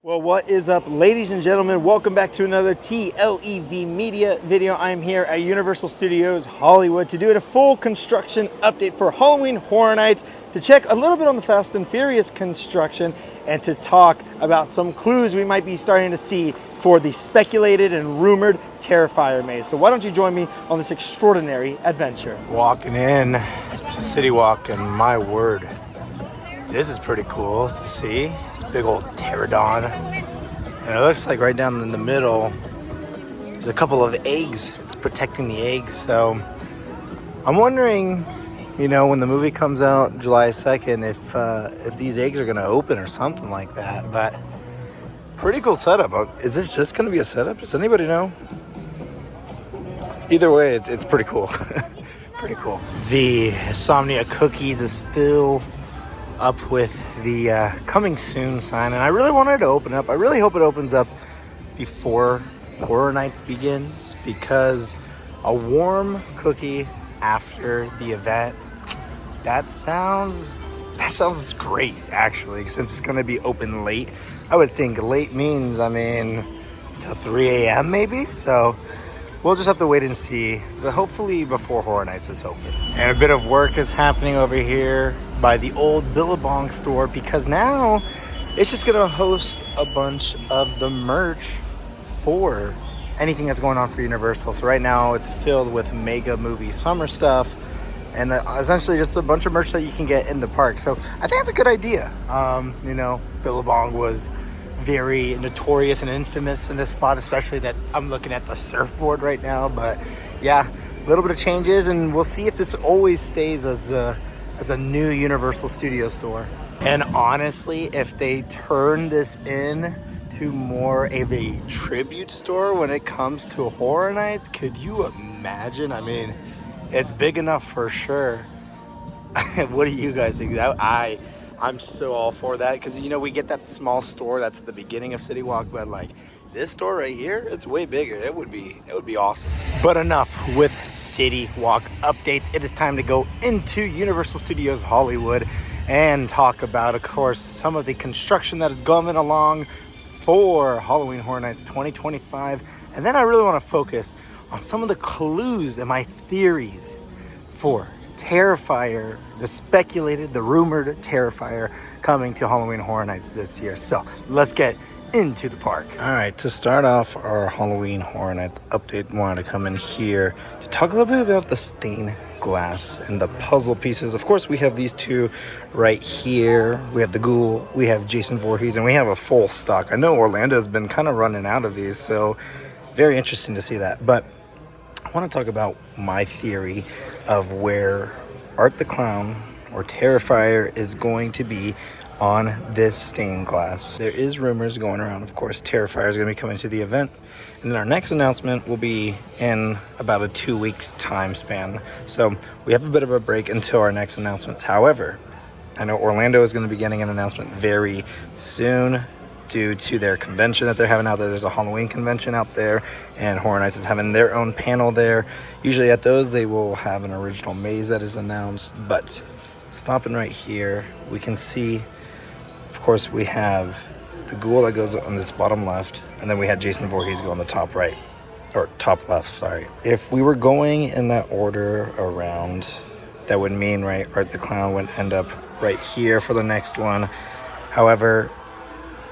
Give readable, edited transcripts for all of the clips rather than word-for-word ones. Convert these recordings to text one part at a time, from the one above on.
Well, what is up, ladies and gentlemen? Welcome back to another TLEV Media video. I'm here at Universal Studios Hollywood to do a full construction update for Halloween Horror Nights, to check a little bit on the Fast and Furious construction, and to talk about some clues we might be starting to see for the speculated and rumored Terrifier maze. So why don't you join me on this extraordinary adventure? Walking in to City Walk, and my word, this is pretty cool to see. This big old pterodon. And it looks like right down in the middle, there's a couple of eggs. It's protecting the eggs. So I'm wondering, you know, when the movie comes out July 2nd, if these eggs are gonna open or something like that. But pretty cool setup. Is this just gonna be a setup? Does anybody know? Either way, it's pretty cool. Pretty cool. The Insomnia Cookies is still up with the coming soon sign, and I really wanted it to open up. I really hope it opens up before Horror Nights begins, because a warm cookie after the event, that sounds great, actually, since it's going to be open late. I would think late means, I mean, till 3 a.m. maybe, so we'll just have to wait and see, but hopefully before Horror Nights is open. And a bit of work is happening over here by the old Billabong store, because now it's just gonna host a bunch of the merch for anything that's going on for Universal. So right now it's filled with mega movie summer stuff, and essentially just a bunch of merch that you can get in the park. So I think it's a good idea. You know, Billabong was very notorious and infamous in this spot, especially that I'm looking at the surfboard right now. But yeah, a little bit of changes, and we'll see if this always stays as a new Universal Studio store. And honestly, if they turn this in to more of a tribute store when it comes to Horror Nights, could you imagine? I mean, it's big enough for sure. What do you guys think? I'm so all for that, because, you know, we get that small store that's at the beginning of City Walk, but like this store right here, it's way bigger. It would be awesome. But enough with City Walk updates. It is time to go into Universal Studios Hollywood and talk about, of course, some of the construction that is going along for Halloween Horror Nights 2025. And then I really want to focus on some of the clues and my theories for Terrifier, the speculated, the rumored Terrifier coming to Halloween Horror Nights this year. So let's get into the park. All right, to start off our Halloween Horror Nights update, wanted to come in here to talk a little bit about the stained glass and the puzzle pieces. Of course, we have these two right here. We have the Ghoul, we have Jason Voorhees, and we have a full stock. I know Orlando's been kind of running out of these, so very interesting to see that. But I want to talk about my theory of where Art the Clown or Terrifier is going to be on this stained glass. There is rumors going around, of course, Terrifier is going to be coming to the event, and then our next announcement will be in about a 2 weeks time span. So we have a bit of a break until our next announcements. However, I know Orlando is going to be getting an announcement very soon, due to their convention that they're having out there. There's a Halloween convention out there, and Horror Nights is having their own panel there. Usually at those, they will have an original maze that is announced. But stopping right here, we can see, of course, we have the Ghoul that goes on this bottom left, and then we had Jason Voorhees go on the top right, or top left, sorry. If we were going in that order around, that would mean, right, Art the Clown would end up right here for the next one. However,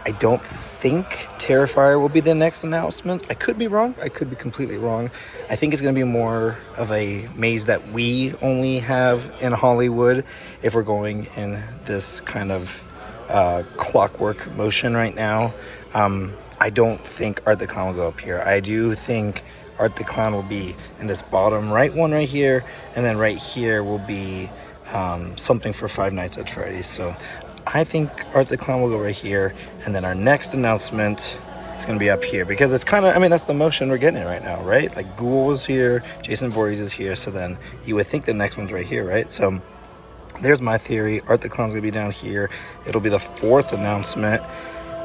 I don't think Terrifier will be the next announcement. I could be wrong. I could be completely wrong. I think it's going to be more of a maze that we only have in Hollywood if we're going in this kind of clockwork motion right now. I don't think Art the Clown will go up here. I do think Art the Clown will be in this bottom right one right here, and then right here will be something for Five Nights at Freddy's. So I think Art the Clown will go right here, and then our next announcement is going to be up here, because it's kind of, I mean, that's the motion we're getting right now, right? Like Ghoul is here, Jason Voorhees is here, so then you would think the next one's right here, right? So there's my theory. Art the Clown's going to be down here. It'll be the fourth announcement.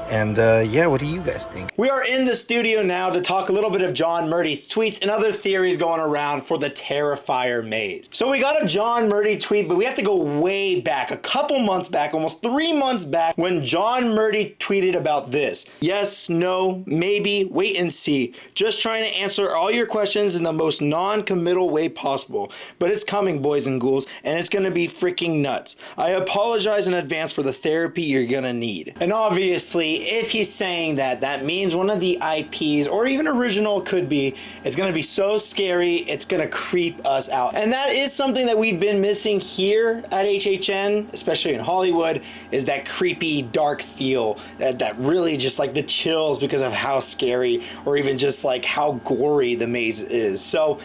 And yeah, what do you guys think? We are in the studio now to talk a little bit of John Murdy's tweets and other theories going around for the Terrifier maze. So we got a John Murdy tweet, but we have to go way back, a couple months back, almost 3 months back, when John Murdy tweeted about this. Yes, no, maybe, wait and see. Just trying to answer all your questions in the most non-committal way possible. But it's coming, boys and ghouls, and it's gonna be freaking nuts. I apologize in advance for the therapy you're gonna need. And obviously, if he's saying that, that means one of the IPs, or even original could be, it's gonna be so scary, it's gonna creep us out. And that is something that we've been missing here at HHN, especially in Hollywood, is that creepy, dark feel, that really just like the chills because of how scary, or even just like how gory the maze is. So,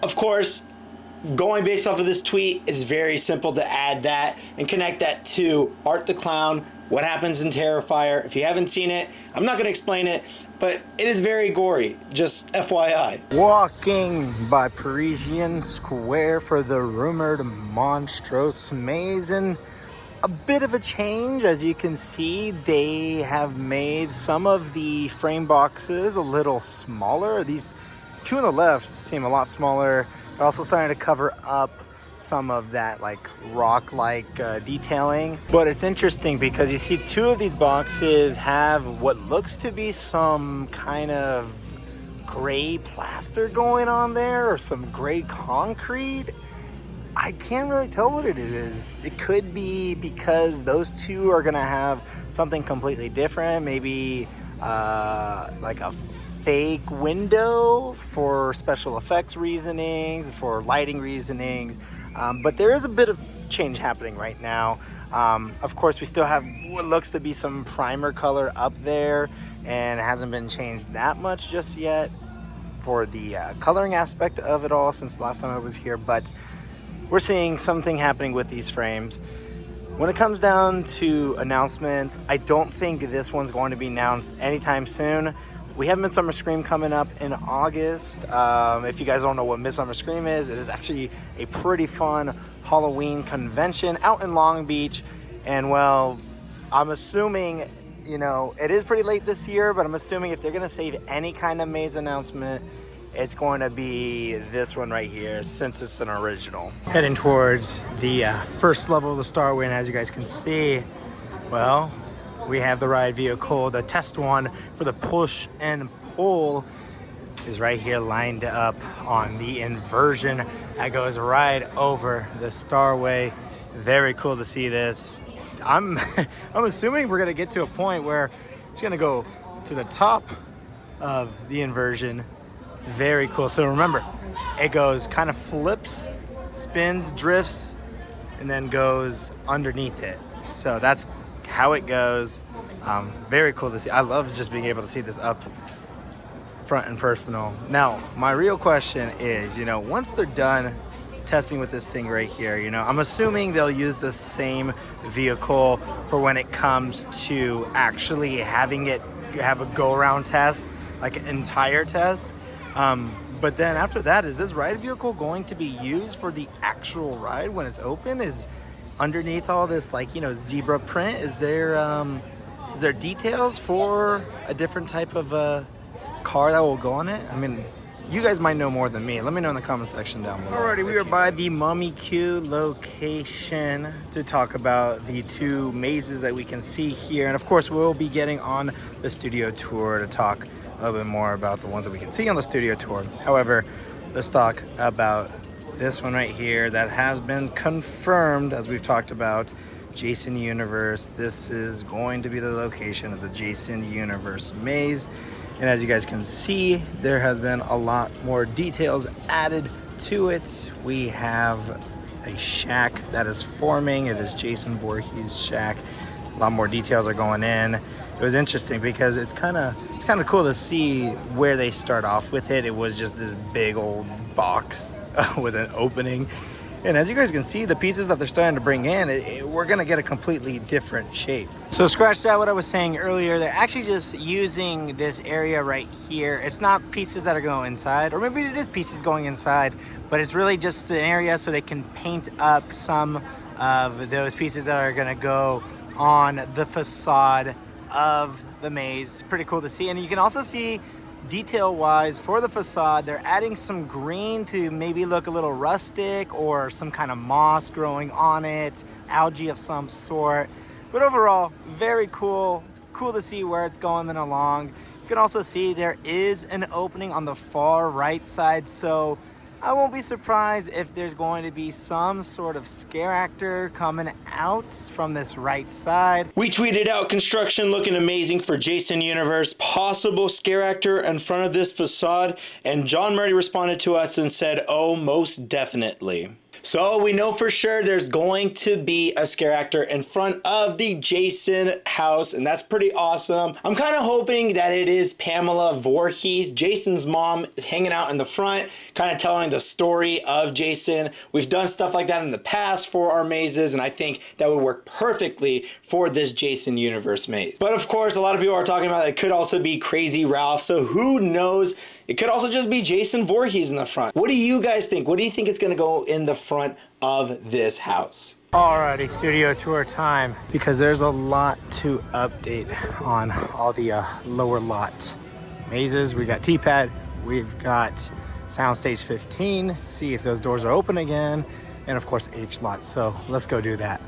of course, going based off of this tweet, it's very simple to add that and connect that to Art the Clown, what happens in Terrifier. If you haven't seen it, I'm not gonna explain it, but it is very gory, just FYI. Walking by Parisian Square for the rumored monstrous maze, and a bit of a change. As you can see, they have made some of the frame boxes a little smaller. These two on the left seem a lot smaller. They're also starting to cover up some of that like rock-like detailing. But it's interesting because you see two of these boxes have what looks to be some kind of gray plaster going on there, or some gray concrete. I can't really tell what it is. It could be because those two are gonna have something completely different, maybe like a fake window for special effects reasonings, for lighting reasonings. But there is a bit of change happening right now. Of course, we still have what looks to be some primer color up there, and it hasn't been changed that much just yet for the coloring aspect of it all since the last time I was here. But we're seeing something happening with these frames. When it comes down to announcements, I don't think this one's going to be announced anytime soon. We have Midsummer Scream coming up in August. If you guys don't know what Midsummer Scream is, it is actually a pretty fun Halloween convention out in Long Beach. And well, I'm assuming, you know, it is pretty late this year, but I'm assuming if they're gonna save any kind of maze announcement, it's going to be this one right here, since it's an original. Heading towards the first level of the Starway, and as you guys can see, well, we have the ride vehicle. The test one for the push and pull is right here lined up on the inversion that goes right over the Starway. Very cool to see this. I'm assuming we're gonna get to a point where it's gonna go to the top of the inversion. Very cool. So remember, it goes kind of flips, spins, drifts, and then goes underneath it. So that's how it goes. Very cool to see. I love just being able to see this up front and personal. Now, my real question is, you know, once they're done testing with this thing right here, you know, I'm assuming they'll use the same vehicle for when it comes to actually having it have a go-around test, like an entire test. But then after that, is this ride vehicle going to be used for the actual ride when it's open? Is underneath all this, like, you know, zebra print, is there details for a different type of car that will go on it? I mean, you guys might know more than me. Let me know in the comment section down below. Alrighty, we are by the Mummy Q location to talk about the two mazes that we can see here. And of course, we'll be getting on the studio tour to talk a little bit more about the ones that we can see on the studio tour. However, let's talk about this one right here that has been confirmed, as we've talked about, Jason Universe. This is going to be the location of the Jason Universe maze. And as you guys can see, there has been a lot more details added to it. We have a shack that is forming. It is Jason Voorhees' shack. A lot more details are going in. It was interesting because it's kind of cool to see where they start off with it. It was just this big old box with an opening. And as you guys can see, the pieces that they're starting to bring in, we're gonna get a completely different shape. So scratch that, what I was saying earlier, they're actually just using this area right here. It's not pieces that are going inside, or maybe it is pieces going inside, but it's really just an area so they can paint up some of those pieces that are gonna go on the facade of the maze. Pretty cool to see. And you can also see detail wise for the facade, they're adding some green to maybe look a little rustic, or some kind of moss growing on it, algae of some sort. But overall, very cool. It's cool to see where it's going along. You can also see there is an opening on the far right side, so I won't be surprised if there's going to be some sort of scare actor coming out from this right side. We tweeted out construction looking amazing for Jason Universe, possible scare actor in front of this facade, and John Murdy responded to us and said, oh, most definitely. So we know for sure there's going to be a scare actor in front of the Jason house, and that's pretty awesome. I'm kind of hoping that it is Pamela Voorhees, Jason's mom, hanging out in the front, kind of telling the story of Jason. We've done stuff like that in the past for our mazes, and I think that would work perfectly for this Jason Universe maze. But of course, a lot of people are talking about it could also be Crazy Ralph, so who knows? It could also just be Jason Voorhees in the front. What do you guys think? What do you think is gonna go in the front of this house? Alrighty, studio tour time, because there's a lot to update on all the lower lot mazes. We got T-Pad, we've got Soundstage 15, see if those doors are open again, and of course H lot. So let's go do that.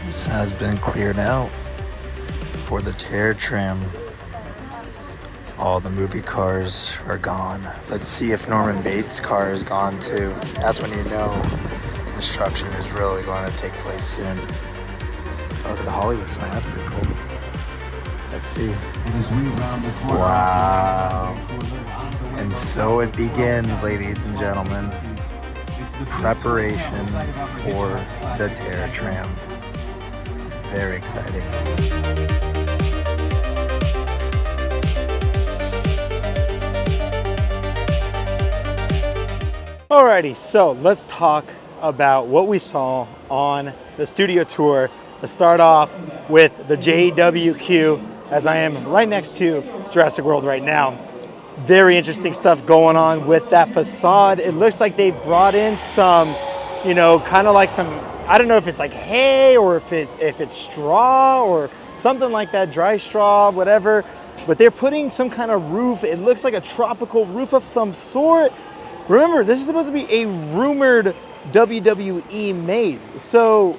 This has been cleared out for the Terror Tram. All the movie cars are gone. Let's see if Norman Bates' car is gone too. That's when you know construction is really going to take place soon. Look at the Hollywood sign, that's pretty cool. Let's see. Wow. And so it begins, ladies and gentlemen. Preparation for the Terror Tram. Very exciting. Alrighty, so let's talk about what we saw on the studio tour. Let's start off with the JWQ, as I am right next to Jurassic World right now. Very interesting stuff going on with that facade. It looks like they brought in some, you know, kind of like some, I don't know if it's like hay or if it's straw or something like that, dry straw, whatever. But they're putting some kind of roof. It looks like a tropical roof of some sort. Remember, this is supposed to be a rumored WWE maze. So,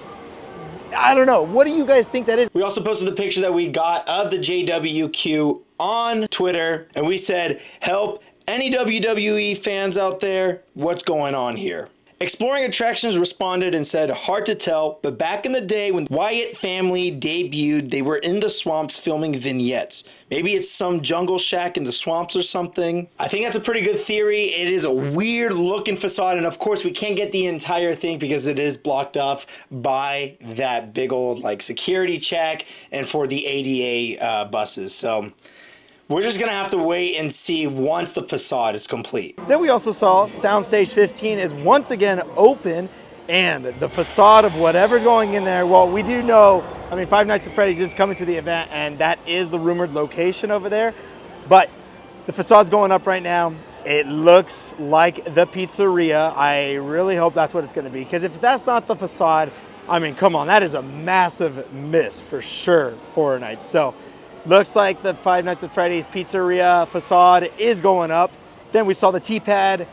I don't know. What do you guys think that is? We also posted the picture that we got of the JWQ on Twitter, and we said, help any WWE fans out there, what's going on here? Exploring Attractions responded and said, hard to tell, but back in the day when Wyatt family debuted, they were in the swamps filming vignettes. Maybe it's some jungle shack in the swamps or something. I think that's a pretty good theory. It is a weird looking facade, and of course we can't get the entire thing because it is blocked off by that big old like security check and for the ADA buses. So we're just gonna have to wait and see once the facade is complete. Then we also saw Soundstage 15 is once again open, and the facade of whatever's going in there. Well, we do know, I mean, Five Nights at Freddy's is coming to the event, and that is the rumored location over there. But the facade's going up right now. It looks like the pizzeria. I really hope that's what it's going to be, because if that's not the facade, I mean, come on, that is a massive miss for sure, Horror Nights. So, looks like the Five Nights at Freddy's pizzeria facade is going up. Then we saw the T-pad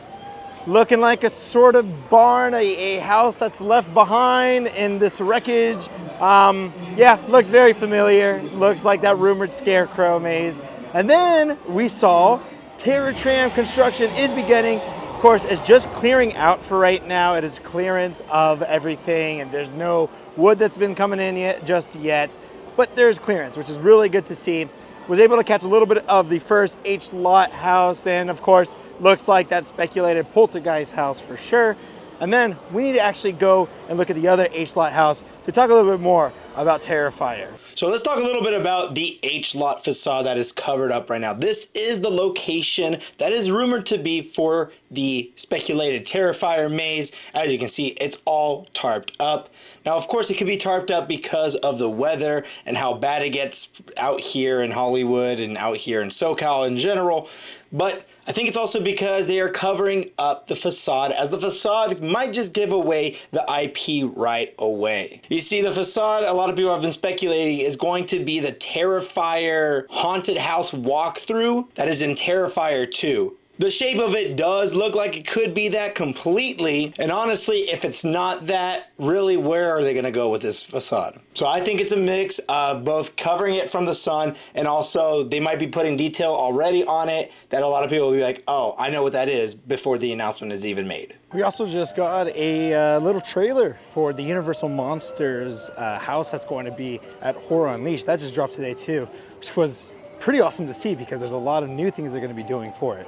looking like a sort of barn, a house that's left behind in this wreckage. Yeah, looks very familiar. Looks like that rumored scarecrow maze. And then we saw TerraTram construction is beginning. Of course, it's just clearing out for right now. It is clearance of everything, and there's no wood that's been coming in yet, just yet. But there's clearance, which is really good to see. Was able to catch a little bit of the first H-Lot house, and of course, looks like that speculated poltergeist house for sure. And then we need to actually go and look at the other H-Lot house to talk a little bit more about Terrifier. So let's talk a little bit about the H-Lot facade that is covered up right now. This is the location that is rumored to be for the speculated Terrifier maze. As you can see, it's all tarped up. Now, of course, it could be tarped up because of the weather and how bad it gets out here in Hollywood and out here in SoCal in general. But I think it's also because they are covering up the facade, as the facade might just give away the IP right away. You see, the facade, a lot of people have been speculating, is going to be the Terrifier haunted house walkthrough that is in Terrifier 2. The shape of it does look like it could be that completely, and honestly, if it's not that, really, where are they going to go with this facade? So I think it's a mix of both covering it from the sun, and also they might be putting detail already on it that a lot of people will be like, oh, I know what that is, before the announcement is even made. We also just got a little trailer for the Universal Monsters house that's going to be at Horror Unleashed. That just dropped today too, which was pretty awesome to see because there's a lot of new things they're going to be doing for it.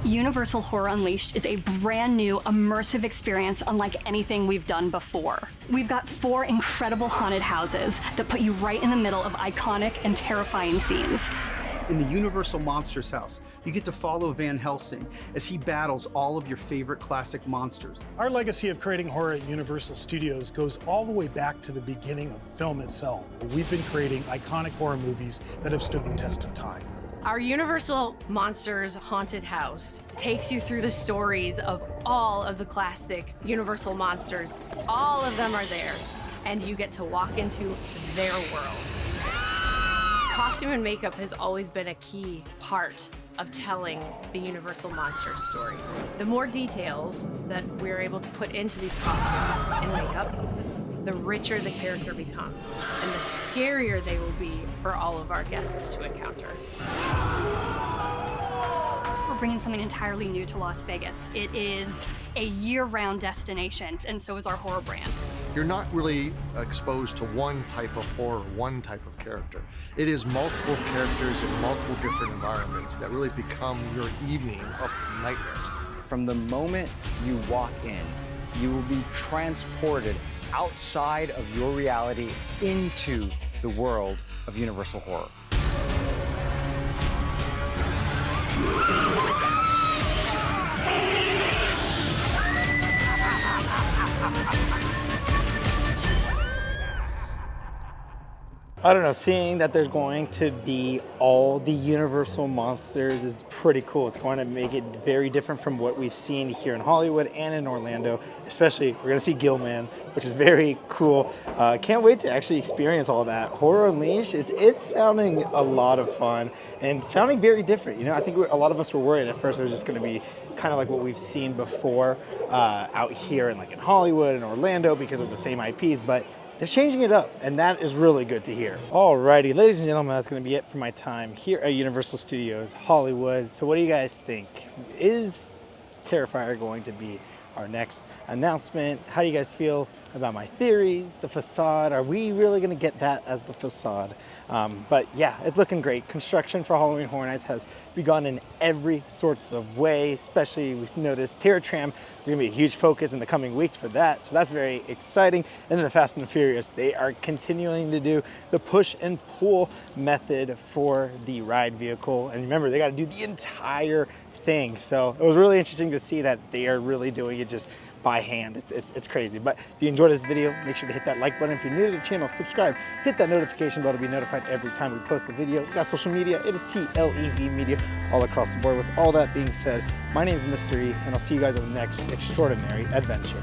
Universal Horror Unleashed is a brand new immersive experience unlike anything we've done before. We've got 4 incredible haunted houses that put you right in the middle of iconic and terrifying scenes. In the Universal Monsters house, you get to follow Van Helsing as he battles all of your favorite classic monsters. Our legacy of creating horror at Universal Studios goes all the way back to the beginning of film itself. We've been creating iconic horror movies that have stood the test of time. Our Universal Monsters Haunted House takes you through the stories of all of the classic Universal monsters. All of them are there, and you get to walk into their world. Costume and makeup has always been a key part of telling the Universal Monsters stories. The more details that we're able to put into these costumes and makeup, the richer the character becomes, and the scarier they will be for all of our guests to encounter. We're bringing something entirely new to Las Vegas. It is a year-round destination, and so is our horror brand. You're not really exposed to one type of horror, one type of character. It is multiple characters in multiple different environments that really become your evening of nightmares. From the moment you walk in, you will be transported outside of your reality into the world of Universal Horror. I don't know, seeing that there's going to be all the Universal monsters is pretty cool. It's going to make it very different from what we've seen here in Hollywood and in Orlando. Especially, we're going to see Gilman, which is very cool. Can't wait to actually experience all that. Horror Unleashed, it's sounding a lot of fun and sounding very different. You know, I think a lot of us were worried at first it was just going to be kind of like what we've seen before out here in Hollywood and Orlando because of the same IPs, but they're changing it up, and that is really good to hear. Alrighty, ladies and gentlemen, that's gonna be it for my time here at Universal Studios Hollywood. So what do you guys think? Is Terrifier going to be our next announcement? How do you guys feel about my theories, the facade? Are we really gonna get that as the facade? But yeah, it's looking great. Construction for Halloween Horror Nights has begun in every sorts of way, especially we noticed TerraTram. There's gonna be a huge focus in the coming weeks for that, so that's very exciting. And then the Fast and the Furious, they are continuing to do the push and pull method for the ride vehicle. And remember, they gotta do the entire thing. So it was really interesting to see that they are really doing it just by hand. It's crazy. But if you enjoyed this video, make sure to hit that like button. If you're new to the channel, subscribe, hit that notification bell to be notified every time we post a video. We got social media, it is TLEV Media all across the board. With all that being said, my name is Mr. E, and I'll see you guys on the next extraordinary adventure.